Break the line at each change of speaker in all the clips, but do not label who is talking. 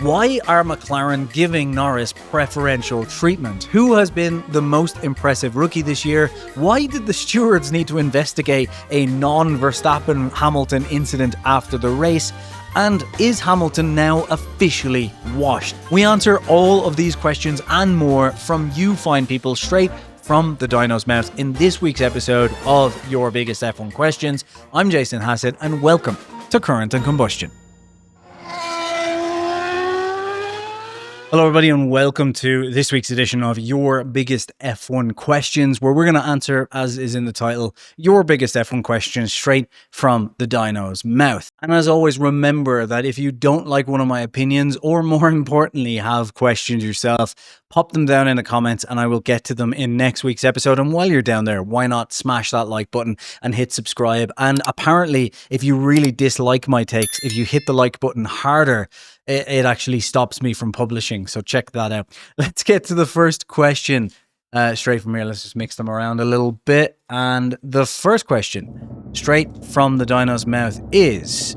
Why are McLaren giving Norris preferential treatment? Who has been the most impressive rookie this year? Why did the stewards need to investigate a non-Verstappen Hamilton incident after the race? And is Hamilton now officially washed? We answer all of these questions and more from you fine people straight from the dyno's mouth in this week's episode of Your Biggest F1 Questions. I'm Jason Hassett and welcome to Current and Combustion. Hello everybody and welcome to this week's edition of Your Biggest F1 Questions, where we're going to answer, as is in the title, your biggest F1 questions straight from the dyno's mouth. And as always, remember that if you don't like one of my opinions, or more importantly, have questions yourself, pop them down in the comments and I will get to them in next week's episode. And while you're down there, why not smash that like button and hit subscribe? And apparently, if you really dislike my takes, if you hit the like button harder, it actually stops me from publishing. So check that out. Let's get to the first question straight from here. Let's just mix them around a little bit. And the first question, straight from the dyno's mouth, is: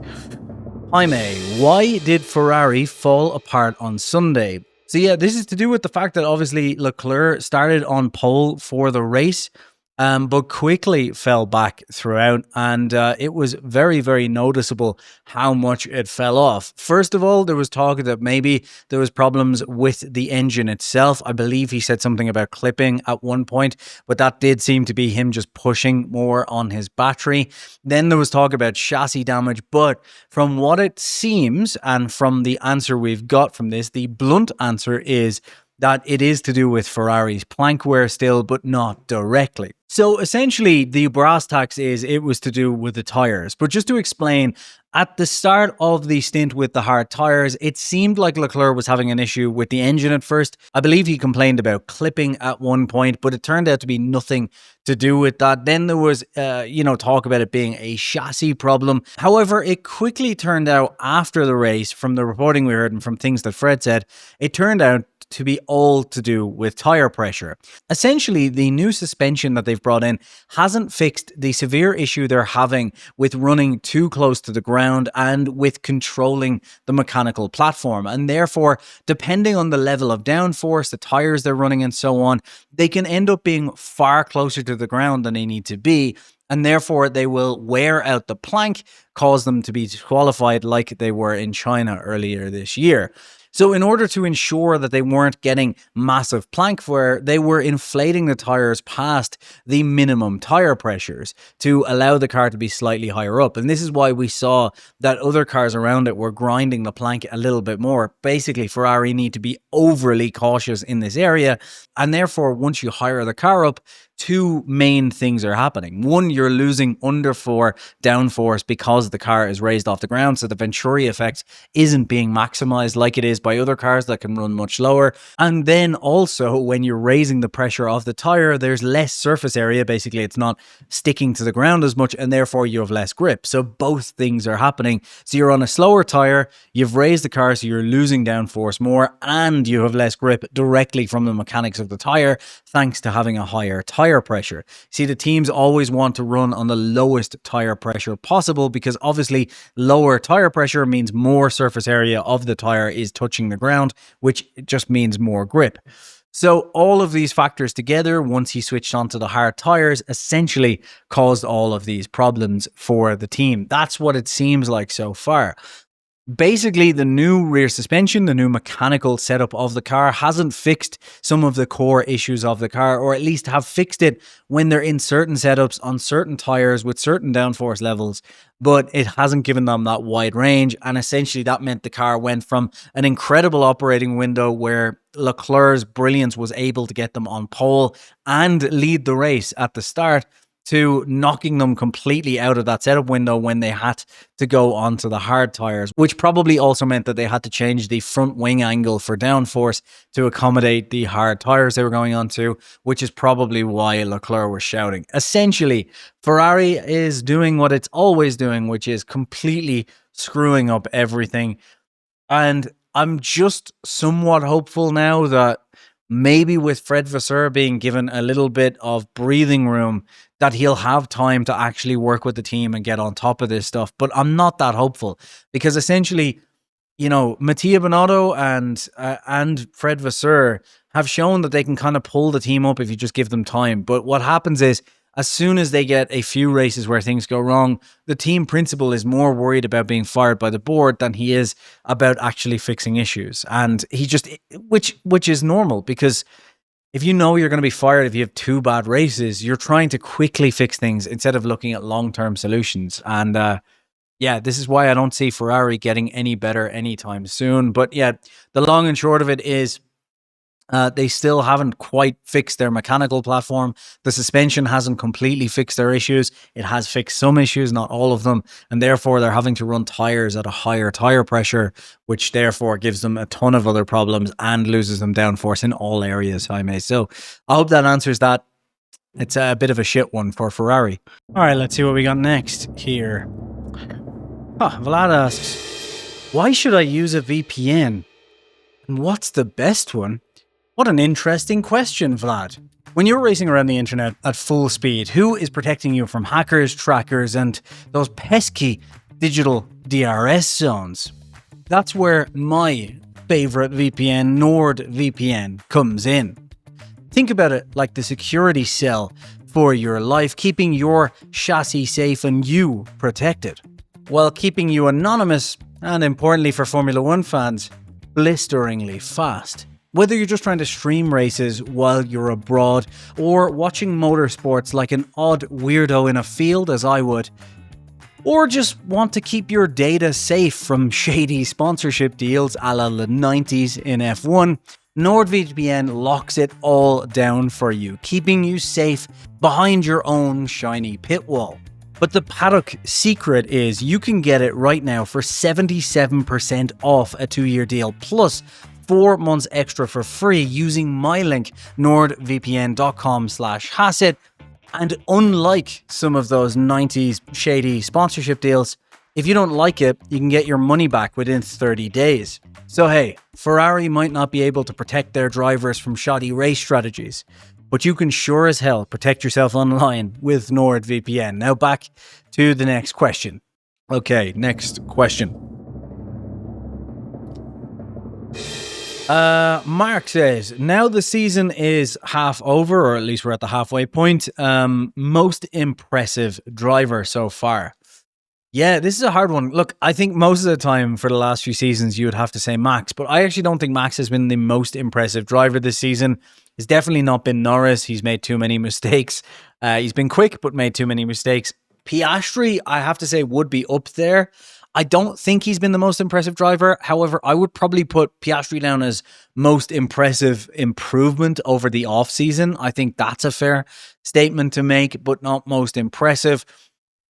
Jaime, why did Ferrari fall apart on Sunday? So yeah, this is to do with the fact that obviously Leclerc started on pole for the race, but quickly fell back throughout, and it was very, very noticeable how much it fell off. First of all, there was talk that maybe there was problems with the engine itself. I believe he said something about clipping at one point, but that did seem to be him just pushing more on his battery. Then there was talk about chassis damage, but from what it seems, and from the answer we've got from this, the blunt answer is that it is to do with Ferrari's plank wear still, but not directly. So essentially, the brass tacks is it was to do with the tyres. But just to explain, at the start of the stint with the hard tyres, it seemed like Leclerc was having an issue with the engine at first. I believe he complained about clipping at one point, but it turned out to be nothing to do with that. Then there was, talk about it being a chassis problem. However, it quickly turned out after the race, from the reporting we heard and from things that Fred said, it turned out to be all to do with tire pressure. Essentially, the new suspension that they've brought in hasn't fixed the severe issue they're having with running too close to the ground and with controlling the mechanical platform. And therefore, depending on the level of downforce, the tires they're running and so on, they can end up being far closer to the ground than they need to be. And therefore, they will wear out the plank, cause them to be disqualified like they were in China earlier this year. So in order to ensure that they weren't getting massive plank wear, they were inflating the tires past the minimum tire pressures to allow the car to be slightly higher up. And this is why we saw that other cars around it were grinding the plank a little bit more. Basically, Ferrari need to be overly cautious in this area. And therefore, once you hire the car up, two main things are happening. One, you're losing underfoot downforce because the car is raised off the ground, so the Venturi effect isn't being maximized like it is by other cars that can run much lower. And then also, when you're raising the pressure of the tire, there's less surface area. Basically, it's not sticking to the ground as much, and therefore you have less grip. So both things are happening. So you're on a slower tire, you've raised the car, so you're losing downforce more, and you have less grip directly from the mechanics of the tire, thanks to having a higher tire pressure. See, the teams always want to run on the lowest tire pressure possible because obviously lower tire pressure means more surface area of the tire is touching the ground, which just means more grip. So all of these factors together, once he switched onto the hard tires, essentially caused all of these problems for the team. That's what it seems like so far. Basically, the new rear suspension, the new mechanical setup of the car hasn't fixed some of the core issues of the car, or at least have fixed it when they're in certain setups on certain tires with certain downforce levels, but it hasn't given them that wide range. And essentially that meant the car went from an incredible operating window where Leclerc's brilliance was able to get them on pole and lead the race at the start, to knocking them completely out of that setup window when they had to go onto the hard tires, which probably also meant that they had to change the front wing angle for downforce to accommodate the hard tires they were going onto, which is probably why Leclerc was shouting. Essentially, Ferrari is doing what it's always doing, which is completely screwing up everything. And I'm just somewhat hopeful now that maybe with Fred Vasseur being given a little bit of breathing room, that he'll have time to actually work with the team and get on top of this stuff. But I'm not that hopeful because essentially Mattia Binotto and Fred Vasseur have shown that they can kind of pull the team up if you just give them time. But what happens is, as soon as they get a few races where things go wrong, the team principal is more worried about being fired by the board than he is about actually fixing issues. And which is normal, because if you know you're going to be fired if you have 2 bad races, you're trying to quickly fix things instead of looking at long-term solutions. And yeah, this is why I don't see Ferrari getting any better anytime soon. But yeah, the long and short of it is they still haven't quite fixed their mechanical platform. The suspension hasn't completely fixed their issues. It has fixed some issues, not all of them. And therefore, they're having to run tires at a higher tire pressure, which therefore gives them a ton of other problems and loses them downforce in all areas, Jaime. So I hope that answers that. It's a bit of a shit one for Ferrari. All right, let's see what we got next here. Vlad asks, why should I use a VPN? And what's the best one? What an interesting question, Vlad. When you're racing around the internet at full speed, who is protecting you from hackers, trackers, and those pesky digital DRS zones? That's where my favorite VPN, NordVPN, comes in. Think about it like the security cell for your life, keeping your chassis safe and you protected, while keeping you anonymous and, importantly for Formula 1 fans, blisteringly fast. Whether you're just trying to stream races while you're abroad or watching motorsports like an odd weirdo in a field as I would, or just want to keep your data safe from shady sponsorship deals a la the 90s in F1, NordVPN locks it all down for you, keeping you safe behind your own shiny pit wall. But the paddock secret is you can get it right now for 77% off a 2-year deal, plus 4 months extra for free using my link, nordvpn.com/Hassett. And unlike some of those 90s shady sponsorship deals, if you don't like it, you can get your money back within 30 days. So hey, Ferrari might not be able to protect their drivers from shoddy race strategies, but you can sure as hell protect yourself online with NordVPN. Now back to the next question. Okay, next question. Mark says, now the season is half over, or at least we're at the halfway point. Most impressive driver so far. Yeah, this is a hard one. Look, I think most of the time for the last few seasons, you would have to say Max, but I actually don't think Max has been the most impressive driver this season. It's definitely not been Norris. He's made too many mistakes. He's been quick, but made too many mistakes. Piastri, I have to say, would be up there. I don't think he's been the most impressive driver. However, I would probably put Piastri down as most impressive improvement over the off-season. I think that's a fair statement to make, but not most impressive.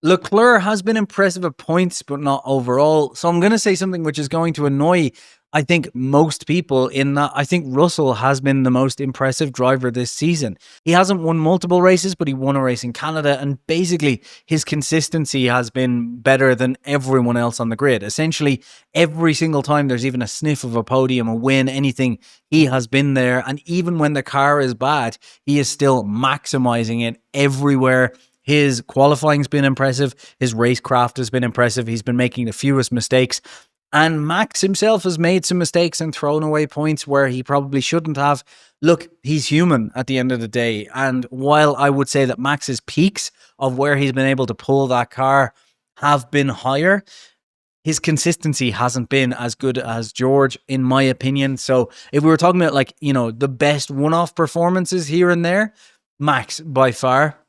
Leclerc has been impressive at points, but not overall. So I'm going to say something which is going to annoy, I think, most people, in that I think Russell has been the most impressive driver this season. He hasn't won multiple races, but he won a race in Canada, and basically his consistency has been better than everyone else on the grid. Essentially, every single time there's even a sniff of a podium, a win, anything, he has been there. And even when the car is bad, he is still maximizing it everywhere. His qualifying's been impressive. His racecraft has been impressive. He's been making the fewest mistakes. And Max himself has made some mistakes and thrown away points where he probably shouldn't have. Look, he's human at the end of the day. And while I would say that Max's peaks of where he's been able to pull that car have been higher, his consistency hasn't been as good as George, in my opinion. So if we were talking about, like, the best one-off performances here and there, Max by far.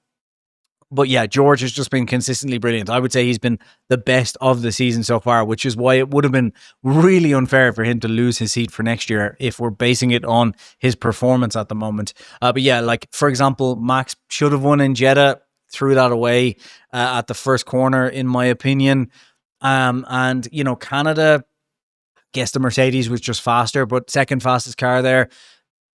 But yeah, George has just been consistently brilliant. I would say he's been the best of the season so far, which is why it would have been really unfair for him to lose his seat for next year if we're basing it on his performance at the moment. But yeah, like, for example, Max should have won in Jeddah, threw that away at the first corner, in my opinion. And, Canada, guess the Mercedes was just faster, but second fastest car there.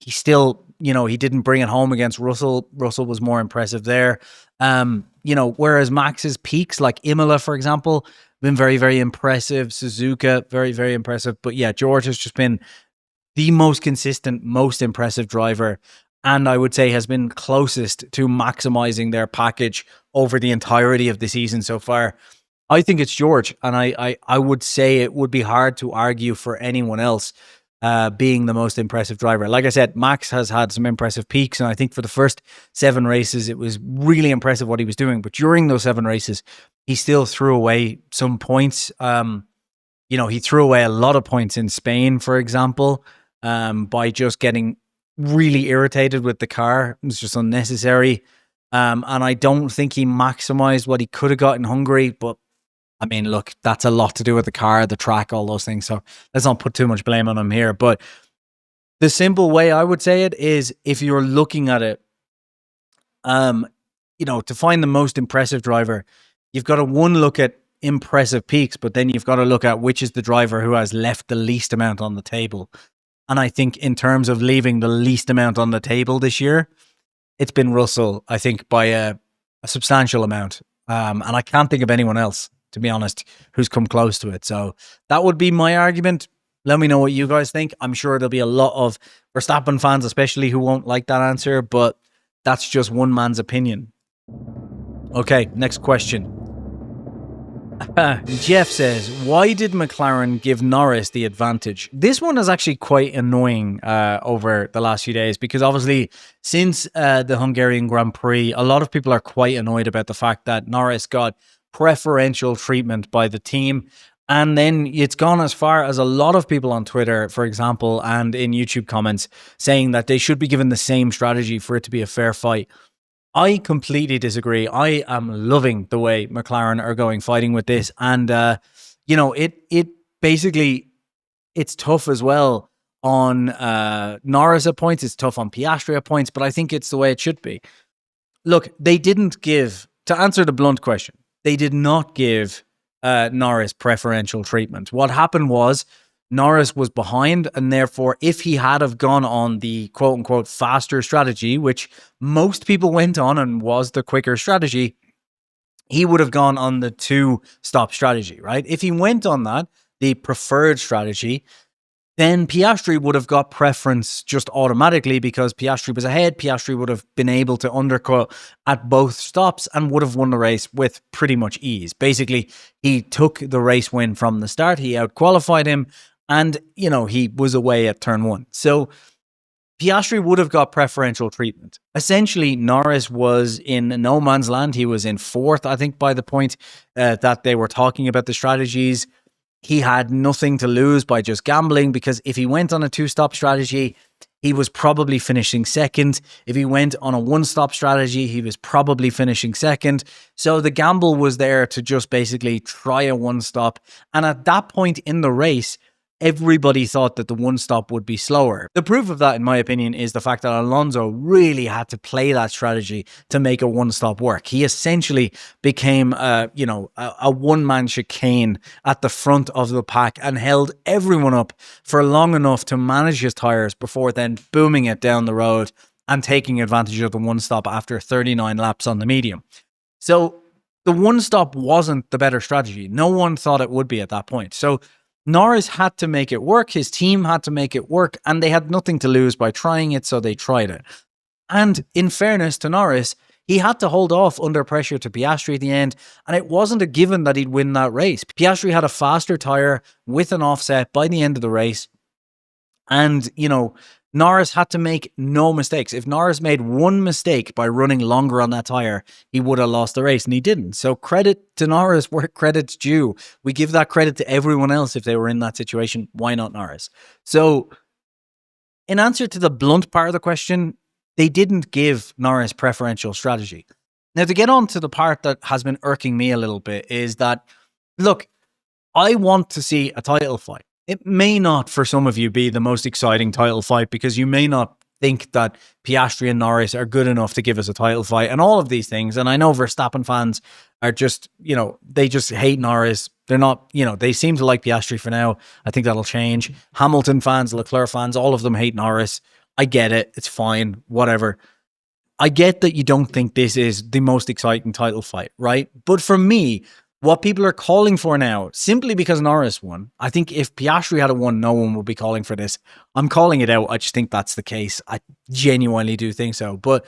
He still, he didn't bring it home against Russell. Russell was more impressive there. Whereas Max's peaks, like Imola, for example, been very, very impressive. Suzuka, very, very impressive. But yeah, George has just been the most consistent, most impressive driver. And I would say has been closest to maximizing their package over the entirety of the season so far. I think it's George, and I would say it would be hard to argue for anyone else being the most impressive driver. Like I said, Max has had some impressive peaks, and I think for the first 7 races, it was really impressive what he was doing. But during those 7 races, he still threw away some points. He threw away a lot of points in Spain, for example, by just getting really irritated with the car. It was just unnecessary. And I don't think he maximized what he could have got in Hungary, but I mean, look, that's a lot to do with the car, the track, all those things. So let's not put too much blame on him here. But the simple way I would say it is, if you're looking at it, to find the most impressive driver, you've got to look at impressive peaks, but then you've got to look at which is the driver who has left the least amount on the table. And I think in terms of leaving the least amount on the table this year, it's been Russell, I think, by a substantial amount. And I can't think of anyone else, to be honest, who's come close to it. So that would be my argument. Let me know what you guys think. I'm sure there'll be a lot of Verstappen fans, especially, who won't like that answer, but that's just one man's opinion. Okay, next question. Jeff says, why did McLaren give Norris the advantage? This one is actually quite annoying over the last few days, because obviously since the Hungarian Grand Prix, a lot of people are quite annoyed about the fact that Norris got preferential treatment by the team. And then it's gone as far as a lot of people on Twitter, for example, and in YouTube comments, saying that they should be given the same strategy for it to be a fair fight. I completely disagree. I am loving the way McLaren are going fighting with this. And, it basically, it's tough as well on Norris at points. It's tough on Piastri at points, but I think it's the way it should be. Look, they didn't give, to answer the blunt question, they did not give Norris preferential treatment. What happened was Norris was behind, and therefore, if he had have gone on the quote-unquote faster strategy, which most people went on and was the quicker strategy, he would have gone on the 2-stop strategy, right? If he went on that, the preferred strategy, then Piastri would have got preference just automatically, because Piastri was ahead. Piastri would have been able to undercut at both stops and would have won the race with pretty much ease. Basically, he took the race win from the start. He outqualified him, and, he was away at turn 1. So Piastri would have got preferential treatment. Essentially, Norris was in no man's land. He was in 4th, I think, by the point that they were talking about the strategies. He had nothing to lose by just gambling, because if he went on a 2-stop strategy, he was probably finishing 2nd. If he went on a 1-stop strategy, he was probably finishing 2nd. So the gamble was there to just basically try a 1-stop. And at that point in the race, everybody thought that the 1-stop would be slower. The proof of that, in my opinion, is the fact that Alonso really had to play that strategy to make a 1-stop work. He essentially became, a one-man chicane at the front of the pack and held everyone up for long enough to manage his tires before then booming it down the road and taking advantage of the 1-stop after 39 laps on the medium. So the 1-stop wasn't the better strategy. No one thought it would be at that point. So Norris had to make it work. His team had to make it work, and they had nothing to lose by trying it, so they tried it. And in fairness to Norris, he had to hold off under pressure to Piastri at the end, and it wasn't a given that he'd win that race. Piastri had a faster tyre with an offset by the end of the race, and, Norris had to make no mistakes. If Norris made one mistake by running longer on that tyre, he would have lost the race, and he didn't. So credit to Norris where credit's due. We give that credit to everyone else if they were in that situation. Why not Norris? So in answer to the blunt part of the question, they didn't give Norris preferential strategy. Now, to get on to the part that has been irking me a little bit is that, look, I want to see a title fight. It may not, for some of you, be the most exciting title fight, because you may not think that Piastri and Norris are good enough to give us a title fight and all of these things. And I know Verstappen fans are just, they just hate Norris. They're not, they seem to like Piastri for now. I think that'll change. Hamilton fans, Leclerc fans, all of them hate Norris. I get it. It's fine. Whatever. I get that you don't think this is the most exciting title fight, right? But for me, what people are calling for now, simply because Norris won, I think if Piastri had won, no one would be calling for this. I'm calling it out. I just think that's the case. I genuinely do think so. But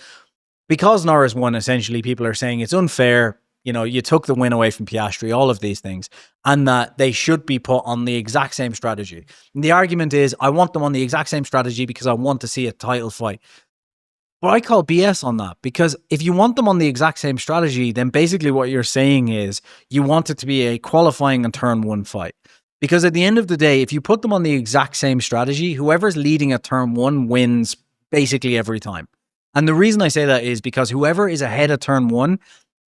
because Norris won, essentially, people are saying it's unfair. you took the win away from Piastri, all of these things, and that they should be put on the exact same strategy. And the argument is, I want them on the exact same strategy because I want to see a title fight. But I call BS on that, because if you want them on the exact same strategy, then basically what you're saying is you want it to be a qualifying and turn one fight. Because at the end of the day, if you put them on the exact same strategy, whoever's leading at turn one wins basically every time. And the reason I say that is because whoever is ahead of turn one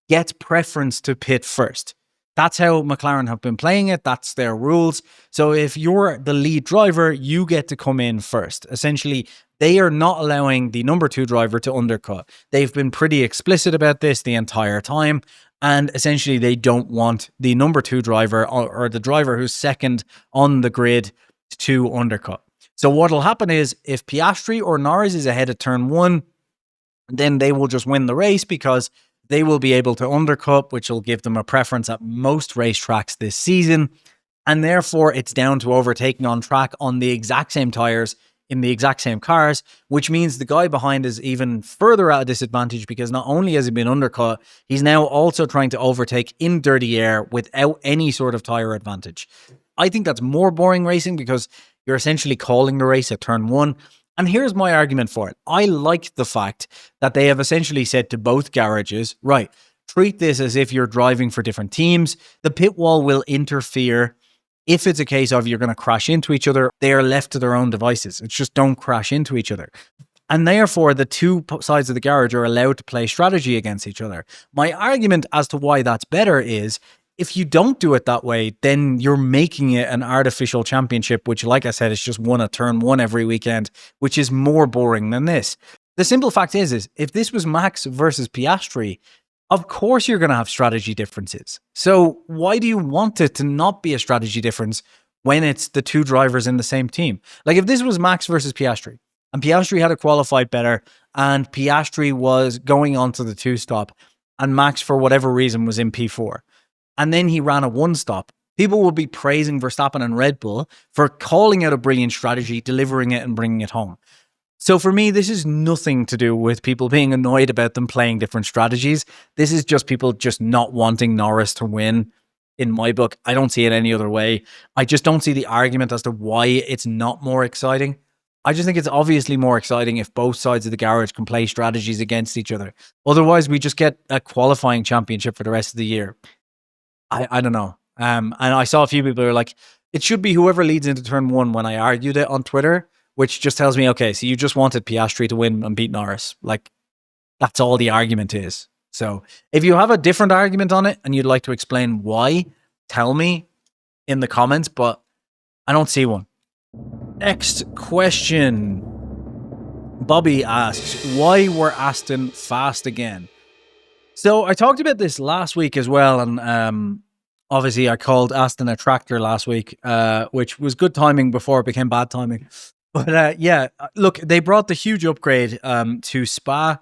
gets preference to pit first. That's how McLaren have been playing it. That's their rules. So if you're the lead driver, you get to come in first. Essentially, they are not allowing the number two driver to undercut. They've been pretty explicit about this the entire time. And essentially, they don't want the number two driver or the driver who's second on the grid to undercut. So what'll happen is if Piastri or Norris is ahead of turn one, then they will just win the race because they will be able to undercut, which will give them a preference at most racetracks this season. And therefore, it's down to overtaking on track on the exact same tires in the exact same cars, which means the guy behind is even further at a disadvantage because not only has he been undercut, he's now also trying to overtake in dirty air without any sort of tire advantage. I think that's more boring racing because you're essentially calling the race at turn one. And here's my argument for it. I like the fact that they have essentially said to both garages, right, treat this as if you're driving for different teams. The pit wall will interfere. If it's a case of you're going to crash into each other, they are left to their own devices. It's just don't crash into each other. And therefore, the two sides of the garage are allowed to play strategy against each other. My argument as to why that's better is, if you don't do it that way, then you're making it an artificial championship, which, like I said, is just won at turn one every weekend, which is more boring than this. The simple fact is if this was Max versus Piastri, of course you're going to have strategy differences. So why do you want it to not be a strategy difference when it's the two drivers in the same team? Like if this was Max versus Piastri, and Piastri had qualified better, and Piastri was going on to the two-stop, and Max, for whatever reason, was in P4, and then he ran a one-stop, people will be praising Verstappen and Red Bull for calling out a brilliant strategy, delivering it, and bringing it home. So for me, this is nothing to do with people being annoyed about them playing different strategies. This is just people just not wanting Norris to win. In my book, I don't see it any other way. I just don't see the argument as to why it's not more exciting. I just think it's obviously more exciting if both sides of the garage can play strategies against each other. Otherwise, we just get a qualifying championship for the rest of the year. I don't know. And I saw a few people who are like, it should be whoever leads into turn one when I argued it on Twitter, which just tells me, okay, so you just wanted Piastri to win and beat Norris. Like, that's all the argument is. So if you have a different argument on it and you'd like to explain why, tell me in the comments, but I don't see one. Next question. Bobby asks, why were Aston fast again? So I talked about this last week as well, and obviously I called Aston a tractor last week, which was good timing before it became bad timing. But yeah, look, they brought the huge upgrade to Spa,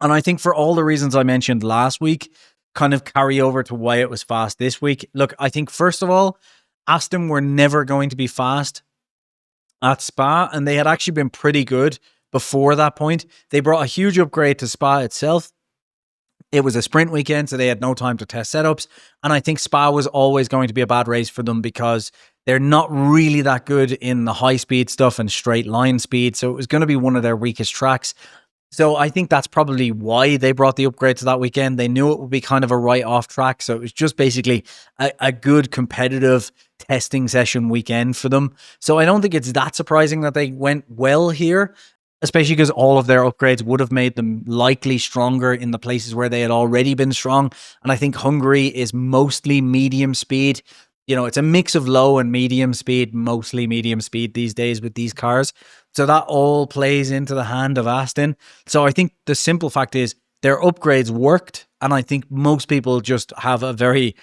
and I think for all the reasons I mentioned last week, kind of carry over to why it was fast this week. Look, I think first of all, Aston were never going to be fast at Spa, and they had actually been pretty good before that point. They brought a huge upgrade to Spa itself. It was a sprint weekend, so they had no time to test setups. And I think Spa was always going to be a bad race for them because they're not really that good in the high-speed stuff and straight line speed. So it was going to be one of their weakest tracks. So I think that's probably why they brought the upgrade to that weekend. They knew it would be kind of a write-off track. So it was just basically a good competitive testing session weekend for them. So I don't think it's that surprising that they went well here, especially because all of their upgrades would have made them likely stronger in the places where they had already been strong. And I think Hungary is mostly medium speed. You know, it's a mix of low and medium speed, mostly medium speed these days with these cars. So that all plays into the hand of Aston. So I think the simple fact is their upgrades worked. And I think most people just have a very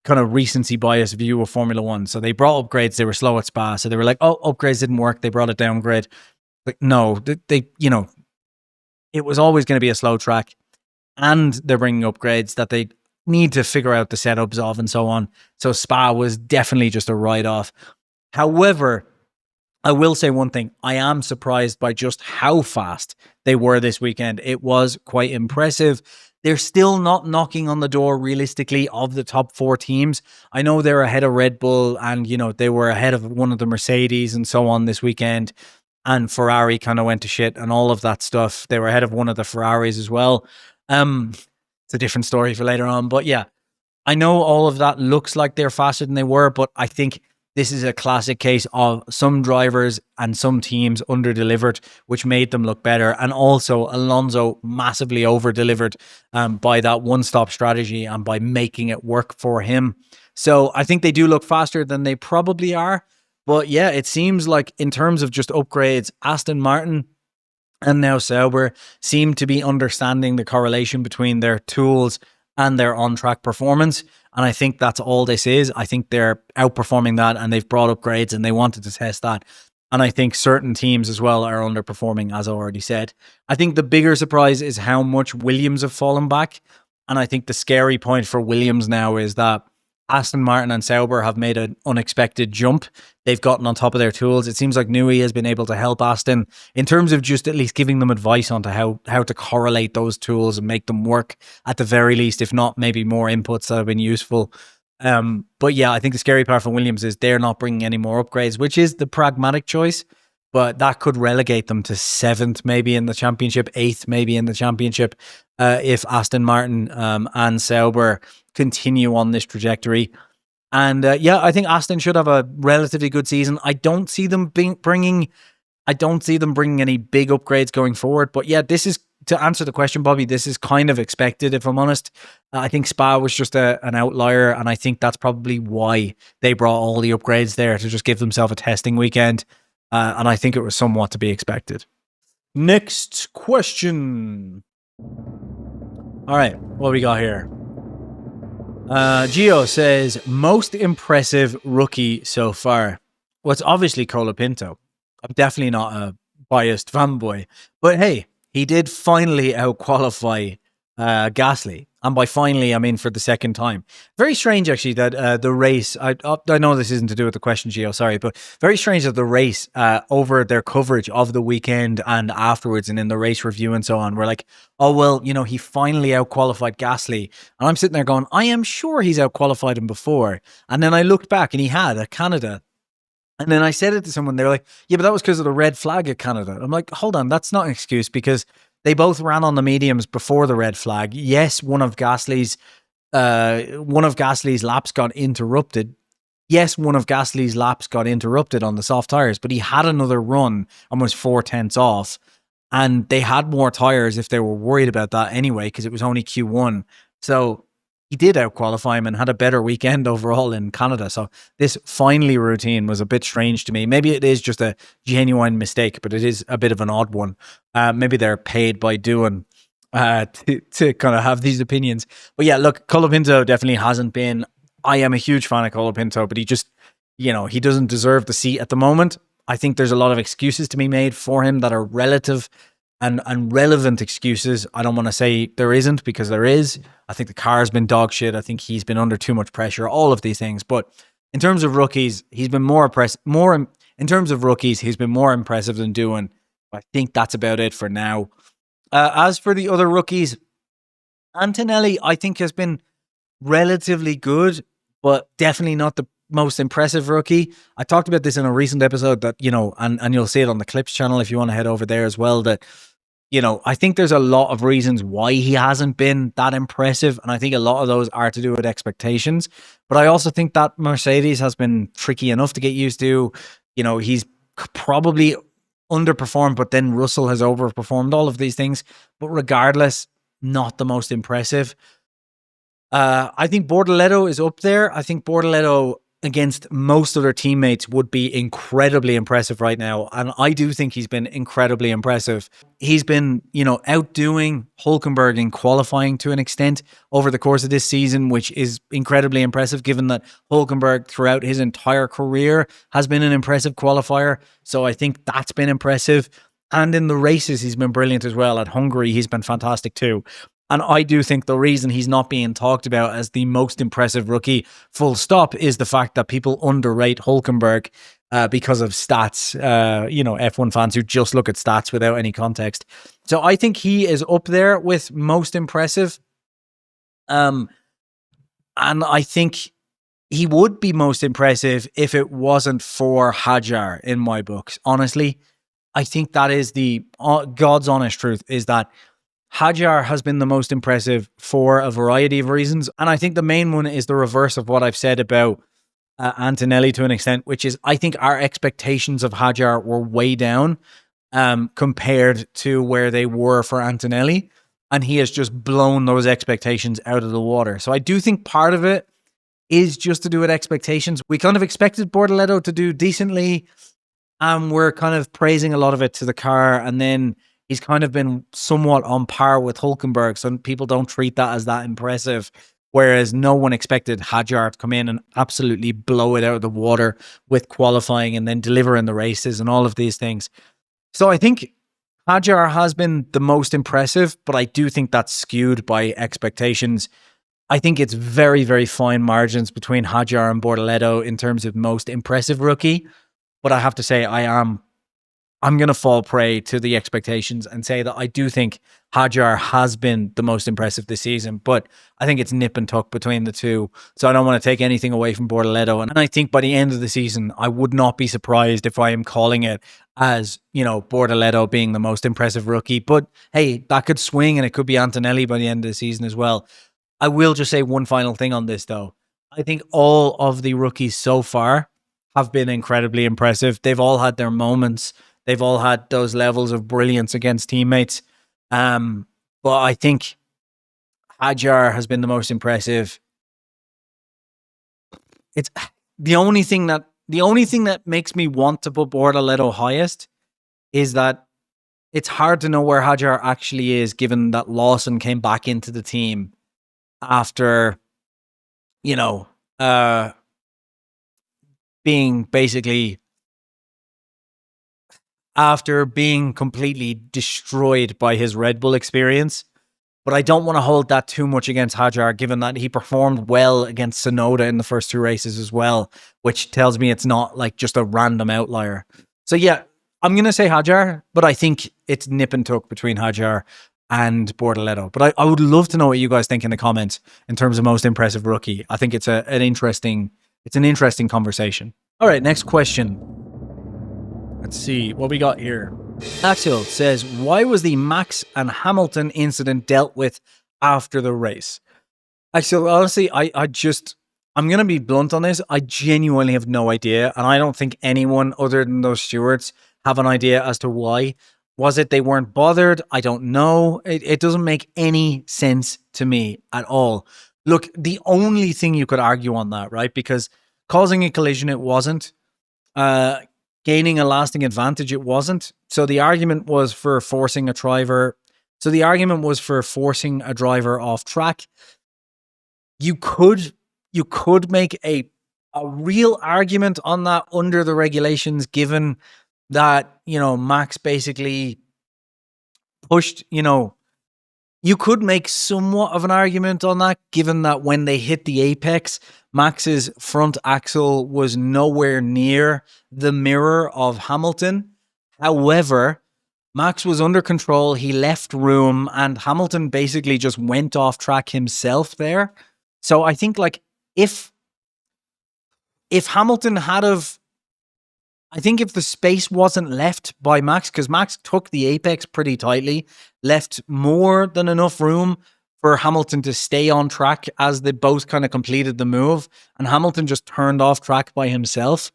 kind of recency bias view of Formula One. So they brought upgrades. They were slow at Spa. So they were like, oh, upgrades didn't work. They brought a downgrade. Like, no, they, you know, it was always going to be a slow track, and they're bringing upgrades that they need to figure out the setups of and so on. So Spa was definitely just a write-off. However, I will say one thing. I am surprised by just how fast they were this weekend. It was quite impressive. They're still not knocking on the door realistically of the top 4 teams. I know they're ahead of Red Bull and, they were ahead of one of the Mercedes and so on this weekend. And Ferrari kind of went to shit and all of that stuff. They were ahead of one of the Ferraris as well. It's a different story for later on. But yeah, I know all of that looks like they're faster than they were, but I think this is a classic case of some drivers and some teams under-delivered, which made them look better. And also Alonso massively over-delivered by that one-stop strategy and by making it work for him. So I think they do look faster than they probably are. But yeah, it seems like in terms of just upgrades, Aston Martin and now Sauber seem to be understanding the correlation between their tools and their on-track performance. And I think that's all this is. I think they're outperforming that and they've brought upgrades and they wanted to test that. And I think certain teams as well are underperforming, as I already said. I think the bigger surprise is how much Williams have fallen back. And I think the scary point for Williams now is that Aston Martin and Sauber have made an unexpected jump. They've gotten on top of their tools. It seems like Newey has been able to help Aston in terms of just at least giving them advice on to how to correlate those tools and make them work at the very least, if not maybe more inputs that have been useful. But yeah, I think the scary part for Williams is they're not bringing any more upgrades, which is the pragmatic choice. But that could relegate them to 7th maybe in the championship, 8th maybe in the championship, if Aston Martin and Sauber continue on this trajectory. And yeah, I think Aston should have a relatively good season. I don't see them bringing any big upgrades going forward. But yeah, this is, to answer the question, Bobby, this is kind of expected, if I'm honest. I think Spa was just an outlier, and I think that's probably why they brought all the upgrades there, to just give themselves a testing weekend. And I think it was somewhat to be expected. Next question. All right, what we got here? Gio says, most impressive rookie so far. Well, it's obviously Colapinto. I'm definitely not a biased fanboy. But hey, he did finally out-qualify Gasly. And by finally, I mean for the second time. Very strange, actually, that the race... I know this isn't to do with the question, Gio, sorry, but very strange that the race, over their coverage of the weekend and afterwards and in the race review and so on, we're like, oh, well, he finally out-qualified Gasly. And I'm sitting there going, I am sure he's out-qualified him before. And then I looked back and he had at Canada. And then I said it to someone, they were like, yeah, but that was because of the red flag at Canada. I'm like, hold on, that's not an excuse, because they both ran on the mediums before the red flag. Yes, one of Gasly's laps got interrupted. Yes, one of Gasly's laps got interrupted on the soft tires, but he had another run and was 4/10 off. And they had more tires if they were worried about that anyway, because it was only Q1. So he did out-qualify him and had a better weekend overall in Canada. So this finally routine was a bit strange to me. Maybe it is just a genuine mistake, but it is a bit of an odd one. Maybe they're paid by doing to kind of have these opinions. But yeah, look, Colapinto definitely hasn't been... I am a huge fan of Colapinto, but he just, he doesn't deserve the seat at the moment. I think there's a lot of excuses to be made for him that are relative and relevant excuses. I don't want to say there isn't, because there is. I think the car's been dog shit. I think he's been under too much pressure, all of these things. But in terms of rookies, he's been more impressive. In terms of rookies, he's been more impressive than doing. I think that's about it for now. As for the other rookies, Antonelli, I think, has been relatively good, but definitely not the most impressive rookie. I talked about this in a recent episode that, and you'll see it on the Clips channel if you want to head over there as well, that, I think there's a lot of reasons why he hasn't been that impressive. And I think a lot of those are to do with expectations. But I also think that Mercedes has been tricky enough to get used to. He's probably underperformed, but then Russell has overperformed, all of these things. But regardless, not the most impressive. I think Bortoleto is up there. I think Bortoleto against most of their teammates would be incredibly impressive right now. And I do think he's been incredibly impressive. He's been, outdoing Hülkenberg in qualifying to an extent over the course of this season, which is incredibly impressive given that Hülkenberg throughout his entire career has been an impressive qualifier. So I think that's been impressive. And in the races, he's been brilliant as well. At Hungary, he's been fantastic too. And I do think the reason he's not being talked about as the most impressive rookie, full stop, is the fact that people underrate Hülkenberg because of stats, F1 fans who just look at stats without any context. So I think he is up there with most impressive. And I think he would be most impressive if it wasn't for Hajar in my books. Honestly, I think that is the God's honest truth, is that Hajar has been the most impressive for a variety of reasons. And I think the main one is the reverse of what I've said about Antonelli to an extent, which is I think our expectations of Hajar were way down compared to where they were for Antonelli. And he has just blown those expectations out of the water. So I do think part of it is just to do with expectations. We kind of expected Bortoleto to do decently, and we're kind of praising a lot of it to the car. And then he's kind of been somewhat on par with Hülkenberg. So people don't treat that as that impressive. Whereas no one expected Hajar to come in and absolutely blow it out of the water with qualifying and then deliver in the races and all of these things. So I think Hajar has been the most impressive, but I do think that's skewed by expectations. I think it's very, very fine margins between Hajar and Bortoleto in terms of most impressive rookie. But I have to say, I'm going to fall prey to the expectations and say that I do think Hajar has been the most impressive this season, but I think it's nip and tuck between the two. So I don't want to take anything away from Bortoleto. And I think by the end of the season, I would not be surprised if I am calling it as, Bortoleto being the most impressive rookie. But hey, that could swing, and it could be Antonelli by the end of the season as well. I will just say one final thing on this, though. I think all of the rookies so far have been incredibly impressive. They've all had their moments. They've all had those levels of brilliance against teammates. But I think Hajar has been the most impressive. It's the only thing that makes me want to put Bortoleto highest is that it's hard to know where Hajar actually is, given that Lawson came back into the team after, being basically after being completely destroyed by his Red Bull experience. But I don't want to hold that too much against Hajar, given that he performed well against Tsunoda in the first two races as well, which tells me it's not like just a random outlier. So yeah, I'm going to say Hajar, but I think it's nip and tuck between Hajar and Bortoleto. But I would love to know what you guys think in the comments in terms of most impressive rookie. I think it's an interesting conversation. All right, next question. Let's see what we got here. Axel says, why was the Max and Hamilton incident dealt with after the race? Axel, honestly, I'm going to be blunt on this. I genuinely have no idea. And I don't think anyone other than those stewards have an idea as to why. Was it they weren't bothered? I don't know. It doesn't make any sense to me at all. Look, the only thing you could argue on that, right? Because causing a collision, it wasn't. Gaining a lasting advantage, it wasn't. So the argument was for forcing a driver. So the argument was for forcing a driver off track. You could make a real argument on that under the regulations, given that, Max basically pushed, you could make somewhat of an argument on that, given that when they hit the apex, Max's front axle was nowhere near the mirror of Hamilton. However, Max was under control. He left room, and Hamilton basically just went off track himself there. So I think, like, if Hamilton I think if the space wasn't left by Max, because Max took the apex pretty tightly, left more than enough room for Hamilton to stay on track as they both kind of completed the move, and Hamilton just turned off track by himself.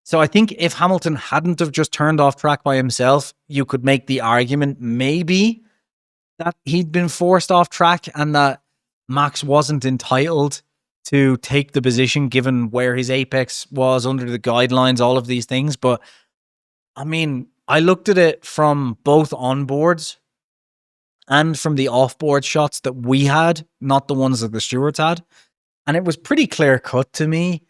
So I think if Hamilton hadn't have just turned off track by himself, you could make the argument maybe that he'd been forced off track and that Max wasn't entitled to take the position given where his apex was under the guidelines, all of these things. But I mean, I looked at it from both onboards and from the offboard shots that we had, not the ones that the stewards had. And it was pretty clear cut to me.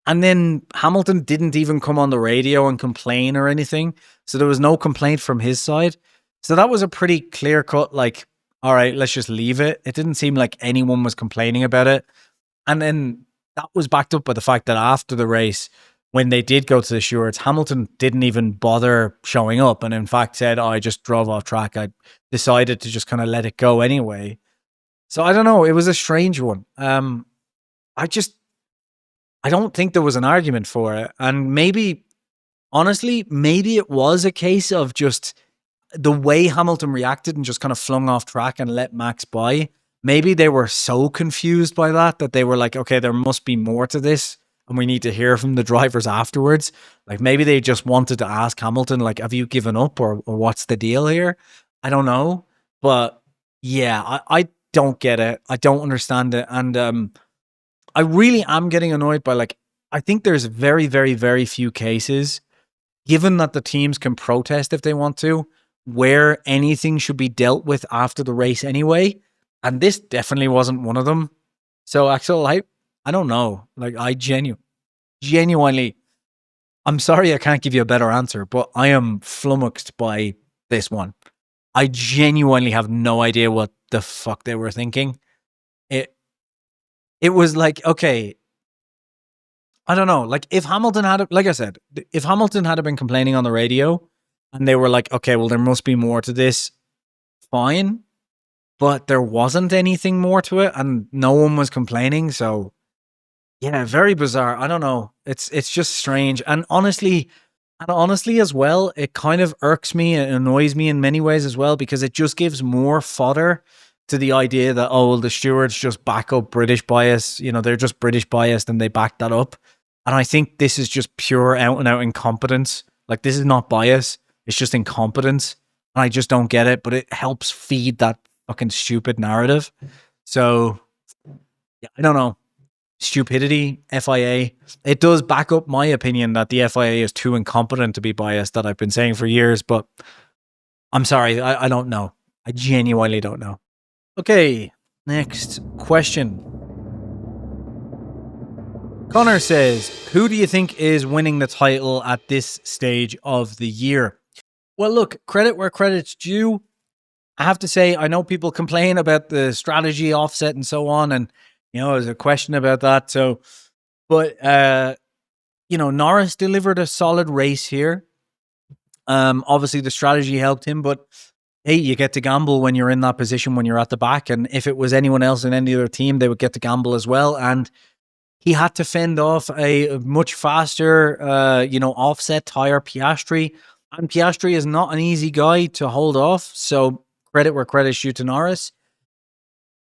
And then Hamilton didn't even come on the radio and complain or anything. So there was no complaint from his side. So that was a pretty clear cut, like, all right, let's just leave it. It didn't seem like anyone was complaining about it. And then that was backed up by the fact that after the race, when they did go to the stewards, Hamilton didn't even bother showing up. And in fact said, I just drove off track. I decided to just kind of let it go anyway. So I don't know. It was a strange one. I just I don't think there was an argument for it, and maybe honestly, maybe it was a case of just the way Hamilton reacted and just kind of flung off track and let Max by. Maybe they were so confused by that they were like, okay, there must be more to this and we need to hear from the drivers afterwards. Like maybe they just wanted to ask Hamilton, like, have you given up or what's the deal here? I don't know. But yeah, I don't get it. I don't understand it. And I really am getting annoyed by like, I think there's very, very, very few cases, given that the teams can protest if they want to, where anything should be dealt with after the race anyway. And this definitely wasn't one of them. So Axel, I don't know. Like I genuinely, I'm sorry I can't give you a better answer, but I am flummoxed by this one. I genuinely have no idea what the fuck they were thinking. It was like, okay, I don't know. Like if Hamilton had, like I said, if Hamilton had been complaining on the radio and they were like, okay, well, there must be more to this, fine. But there wasn't anything more to it and no one was complaining. So yeah, very bizarre. I don't know. It's just strange. And honestly as well, it kind of irks me and annoys me in many ways as well, because it just gives more fodder to the idea that, oh, well, the stewards just back up British bias. You know, they're just British biased and they back that up. And I think this is just pure out and out incompetence. Like this is not bias. It's just incompetence. And I just don't get it, but it helps feed that fucking stupid narrative. So yeah, I don't know. Stupidity, FIA. It does back up my opinion that the FIA is too incompetent to be biased, that I've been saying for years, but I'm sorry, I don't know. I genuinely don't know. Okay, next question. Connor says, who do you think is winning the title at this stage of the year? Well, look, credit where credit's due. I have to say, I know people complain about the strategy offset and so on, and you know, there's a question about that. So, but you know, Norris delivered a solid race here. Obviously the strategy helped him, but hey, you get to gamble when you're in that position when you're at the back. And if it was anyone else in any other team, they would get to gamble as well. And he had to fend off a much faster, you know, offset tire Piastri. And Piastri is not an easy guy to hold off. So credit where credit's due to Norris.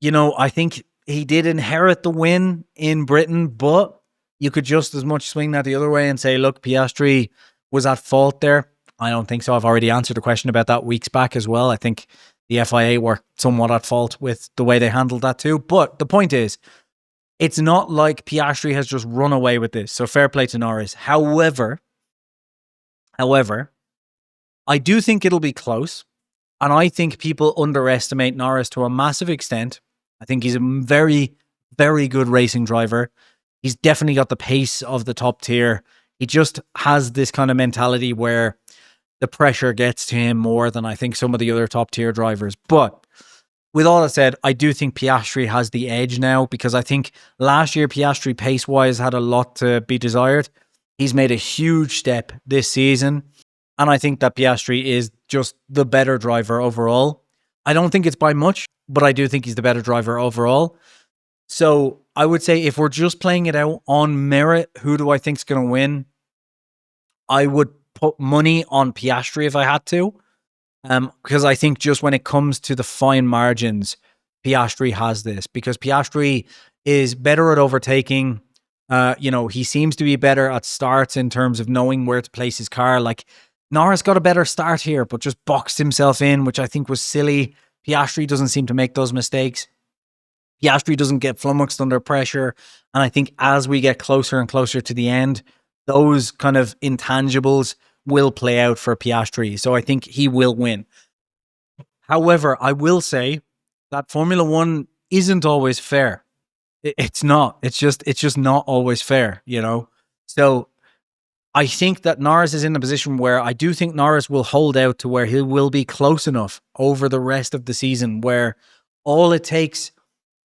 You know, I think he did inherit the win in Britain, but you could just as much swing that the other way and say, look, Piastri was at fault there. I don't think so. I've already answered a question about that weeks back as well. I think the FIA were somewhat at fault with the way they handled that too. But the point is, it's not like Piastri has just run away with this. So fair play to Norris. However, I do think it'll be close. And I think people underestimate Norris to a massive extent. I think he's a very, very good racing driver. He's definitely got the pace of the top tier. He just has this kind of mentality where the pressure gets to him more than I think some of the other top tier drivers. But with all that said, I do think Piastri has the edge now, because I think last year Piastri pace-wise had a lot to be desired. He's made a huge step this season. And I think that Piastri is just the better driver overall. I don't think it's by much, but I do think he's the better driver overall. So I would say if we're just playing it out on merit, who do I think is going to win? I would put money on Piastri if I had to. Because I think just when it comes to the fine margins, Piastri has this. Because Piastri is better at overtaking. You know, he seems to be better at starts in terms of knowing where to place his car. Like, Norris got a better start here, but just boxed himself in, which I think was silly. Piastri doesn't seem to make those mistakes. Piastri doesn't get flummoxed under pressure. And I think as we get closer and closer to the end, those kind of intangibles will play out for Piastri. So I think he will win. However, I will say that Formula One isn't always fair. It's not. It's just not always fair, you know? So I think that Norris is in a position where I do think Norris will hold out to where he will be close enough over the rest of the season, where all it takes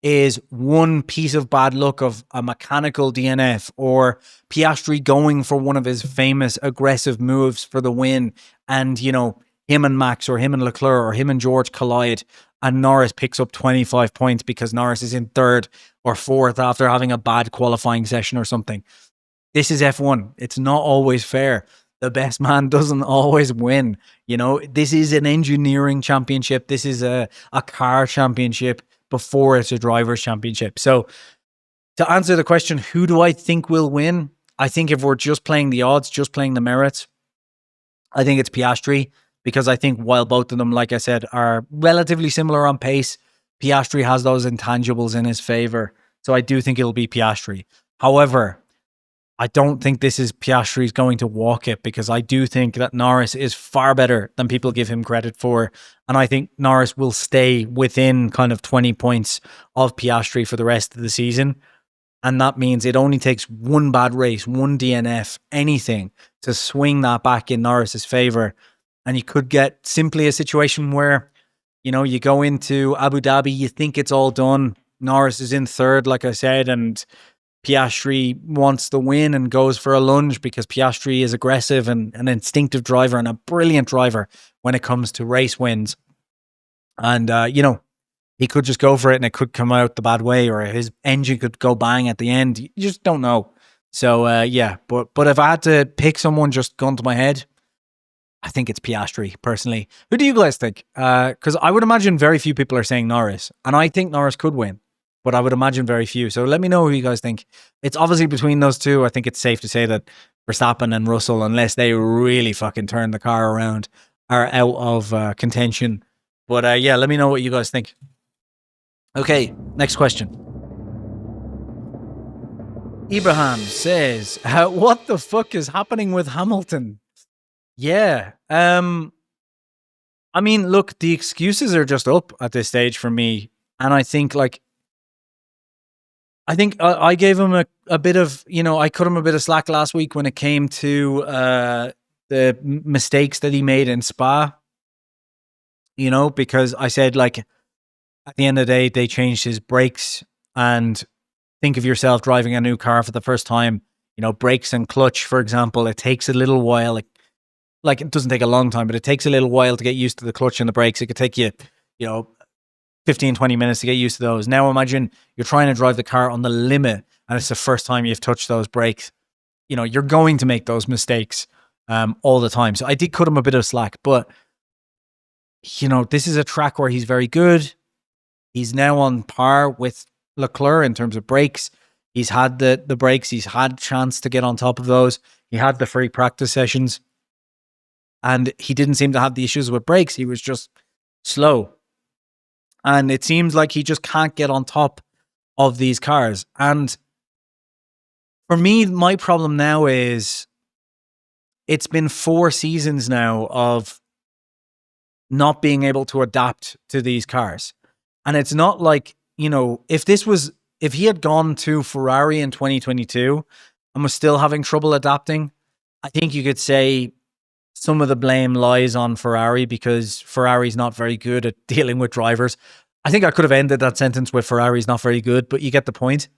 is one piece of bad luck of a mechanical DNF or Piastri going for one of his famous aggressive moves for the win. And, you know, him and Max or him and Leclerc or him and George collide and Norris picks up 25 points because Norris is in third or fourth after having a bad qualifying session or something. This is F1. It's not always fair. The best man doesn't always win. You know, this is an engineering championship. This is a car championship before it's a driver's championship. So to answer the question, who do I think will win? I think if we're just playing the odds, just playing the merits, I think it's Piastri, because I think while both of them, like I said, are relatively similar on pace, Piastri has those intangibles in his favor. So I do think it'll be Piastri. However, I don't think this is Piastri's going to walk it, because I do think that Norris is far better than people give him credit for. And I think Norris will stay within kind of 20 points of Piastri for the rest of the season. And that means it only takes one bad race, one DNF, anything to swing that back in Norris's favor. And you could get simply a situation where, you know, you go into Abu Dhabi, you think it's all done. Norris is in third, like I said, and Piastri wants the win and goes for a lunge because Piastri is aggressive and an instinctive driver and a brilliant driver when it comes to race wins. And, you know, he could just go for it and it could come out the bad way, or his engine could go bang at the end. You just don't know. So, yeah, but if I had to pick someone, just gun to my head, I think it's Piastri, personally. Who do you guys think? Because I would imagine very few people are saying Norris, and I think Norris could win, but I would imagine very few. So let me know who you guys think. It's obviously between those two. I think it's safe to say that Verstappen and Russell, unless they really fucking turn the car around, are out of contention. But yeah, let me know what you guys think. Okay, next question. Ibrahim says, what the fuck is happening with Hamilton? Yeah. I mean, look, the excuses are just up at this stage for me. And I think I gave him a bit of, you know, I cut him a bit of slack last week when it came to the mistakes that he made in Spa, you know, because I said, like, at the end of the day, they changed his brakes, and think of yourself driving a new car for the first time, you know, brakes and clutch, for example, it takes a little while. Like it doesn't take a long time, but it takes a little while to get used to the clutch and the brakes. It could take you, you know, 15, 20 minutes to get used to those. Now imagine you're trying to drive the car on the limit and it's the first time you've touched those brakes. You know, you're going to make those mistakes all the time. So I did cut him a bit of slack, but, you know, this is a track where he's very good. He's now on par with Leclerc in terms of brakes. He's had the brakes. He's had chance to get on top of those. He had the free practice sessions. And he didn't seem to have the issues with brakes. He was just slow. And it seems like he just can't get on top of these cars. And for me, my problem now is it's been 4 seasons now of not being able to adapt to these cars. And it's not like, you know, if he had gone to Ferrari in 2022 and was still having trouble adapting, I think you could say some of the blame lies on Ferrari, because Ferrari's not very good at dealing with drivers. I think I could have ended that sentence with Ferrari's not very good, but you get the point.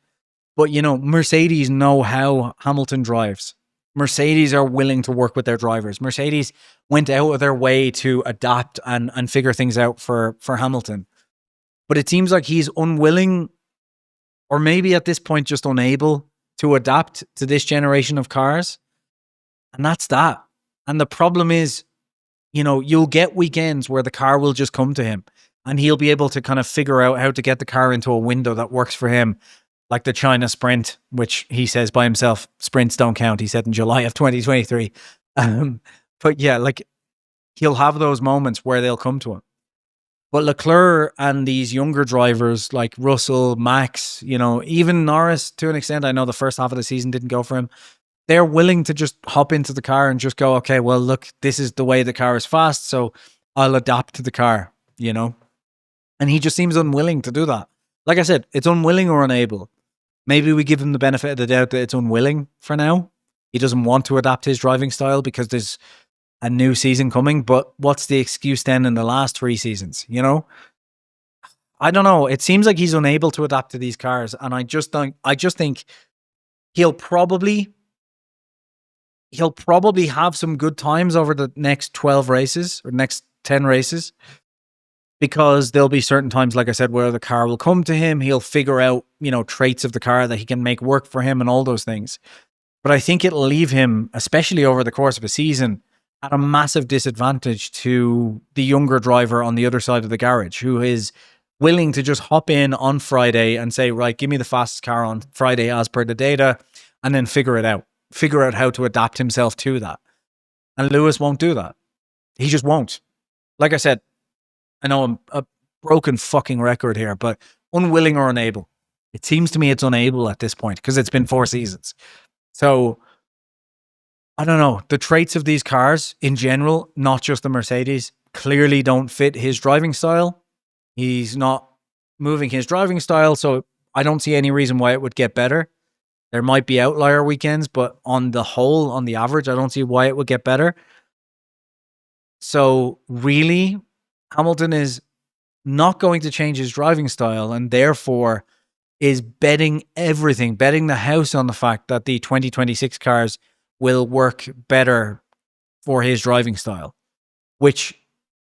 But, you know, Mercedes know how Hamilton drives. Mercedes are willing to work with their drivers. Mercedes went out of their way to adapt and figure things out for Hamilton. But it seems like he's unwilling, or maybe at this point just unable to adapt to this generation of cars. And that's that. And the problem is, you know, you'll get weekends where the car will just come to him and he'll be able to kind of figure out how to get the car into a window that works for him, like the China Sprint, which he says by himself, sprints don't count, he said in July of 2023. But yeah, like he'll have those moments where they'll come to him. But Leclerc and these younger drivers like Russell, Max, you know, even Norris to an extent, I know the first half of the season didn't go for him. They're willing to just hop into the car and just go, okay, well, look, this is the way the car is fast, so I'll adapt to the car, you know? And he just seems unwilling to do that. Like I said, it's unwilling or unable. Maybe we give him the benefit of the doubt that it's unwilling for now. He doesn't want to adapt his driving style because there's a new season coming, but what's the excuse then in the last 3 seasons, you know? I don't know. It seems like he's unable to adapt to these cars, and I just think he'll probably he'll probably have some good times over the next 12 races or next 10 races, because there'll be certain times, like I said, where the car will come to him. He'll figure out, traits of the car that he can make work for him and all those things. But I think it'll leave him, especially over the course of a season, at a massive disadvantage to the younger driver on the other side of the garage, who is willing to just hop in on Friday and say, right, give me the fastest car on Friday as per the data, and then figure it out. Figure out how to adapt himself to that. And Lewis won't do that. He just won't. Like I said, I know I'm a broken fucking record here, but unwilling or unable. It seems to me it's unable at this point because it's been 4 seasons. So I don't know. The traits of these cars in general, not just the Mercedes, clearly don't fit his driving style. He's not moving his driving style, so I don't see any reason why it would get better. There might be outlier weekends, but on the whole, on the average, I don't see why it would get better. So really, Hamilton is not going to change his driving style, and therefore is betting everything, betting the house on the fact that the 2026 cars will work better for his driving style. Which,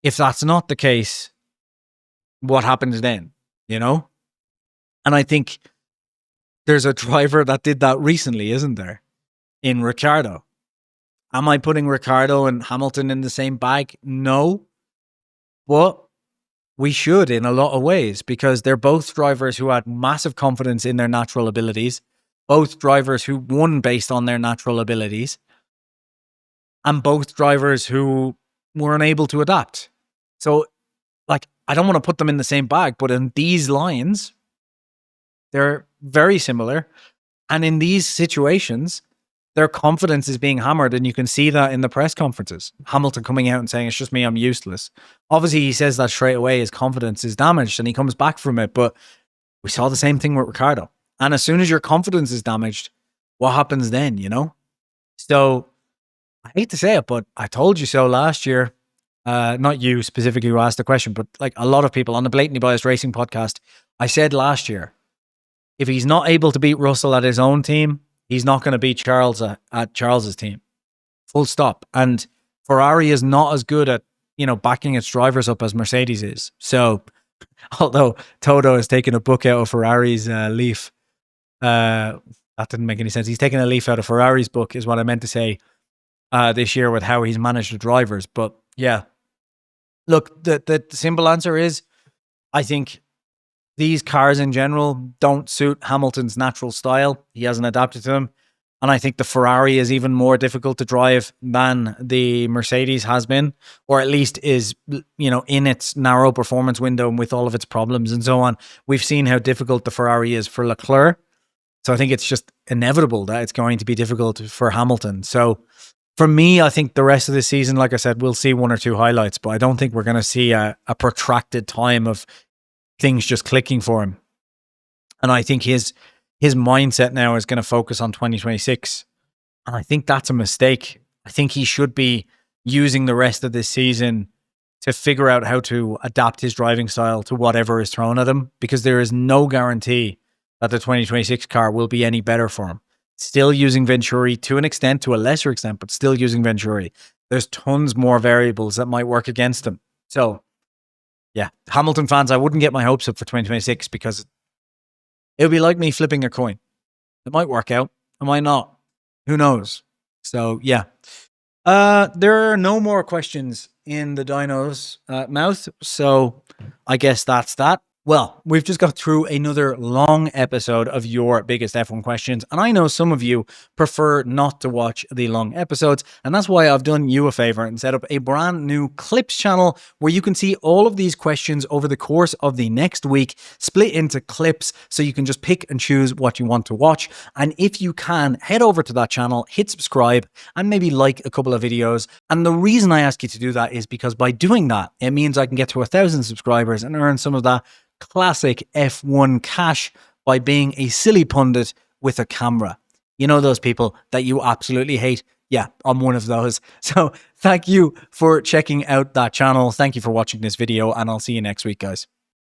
if that's not the case, what happens then? And I think there's a driver that did that recently, isn't there? In Ricciardo. Am I putting Ricciardo and Hamilton in the same bag? No. But we should in a lot of ways, because they're both drivers who had massive confidence in their natural abilities, both drivers who won based on their natural abilities, and both drivers who were unable to adapt. So, I don't want to put them in the same bag, but in these lines, they're very similar. And in these situations, their confidence is being hammered, and you can see that in the press conferences. Hamilton coming out and saying, it's just me, I'm useless. Obviously, he says that straight away, his confidence is damaged and he comes back from it. But we saw the same thing with Ricciardo. And as soon as your confidence is damaged, what happens then, So I hate to say it, but I told you so last year. Not you specifically who asked the question, but a lot of people on the Blatantly Biased Racing podcast, I said last year, if he's not able to beat Russell at his own team, he's not going to beat Charles at Charles's team. Full stop. And Ferrari is not as good at, backing its drivers up as Mercedes is. So, although Toto has taken a book out of Ferrari's leaf, that didn't make any sense. He's taken a leaf out of Ferrari's book, is what I meant to say, this year with how he's managed the drivers. But yeah, look, the simple answer is, I think these cars in general don't suit Hamilton's natural style. He hasn't adapted to them. And I think the Ferrari is even more difficult to drive than the Mercedes has been, or at least is, in its narrow performance window and with all of its problems and so on. We've seen how difficult the Ferrari is for Leclerc. So I think it's just inevitable that it's going to be difficult for Hamilton. So for me, I think the rest of the season, like I said, we'll see 1 or 2 highlights, but I don't think we're going to see a protracted time of things just clicking for him. And I think his mindset now is going to focus on 2026. And I think that's a mistake. I think he should be using the rest of this season to figure out how to adapt his driving style to whatever is thrown at him, because there is no guarantee that the 2026 car will be any better for him. Still using Venturi to an extent, to a lesser extent, but still using Venturi. There's tons more variables that might work against him. So, yeah, Hamilton fans, I wouldn't get my hopes up for 2026, because it would be like me flipping a coin. It might work out. It might not. Who knows? So, yeah. There are no more questions in the dyno's mouth. So, I guess that's that. Well, we've just got through another long episode of your biggest F1 questions, and I know some of you prefer not to watch the long episodes, and that's why I've done you a favor and set up a brand new clips channel where you can see all of these questions over the course of the next week, split into clips, so you can just pick and choose what you want to watch. And if you can, head over to that channel, hit subscribe, and maybe like a couple of videos. And the reason I ask you to do that is because by doing that, it means I can get to 1,000 subscribers and earn some of that classic F1 cash by being a silly pundit with a camera. You know those people that you absolutely hate? Yeah, I'm one of those. So thank you for checking out that channel. Thank you for watching this video, and I'll see you next week, guys.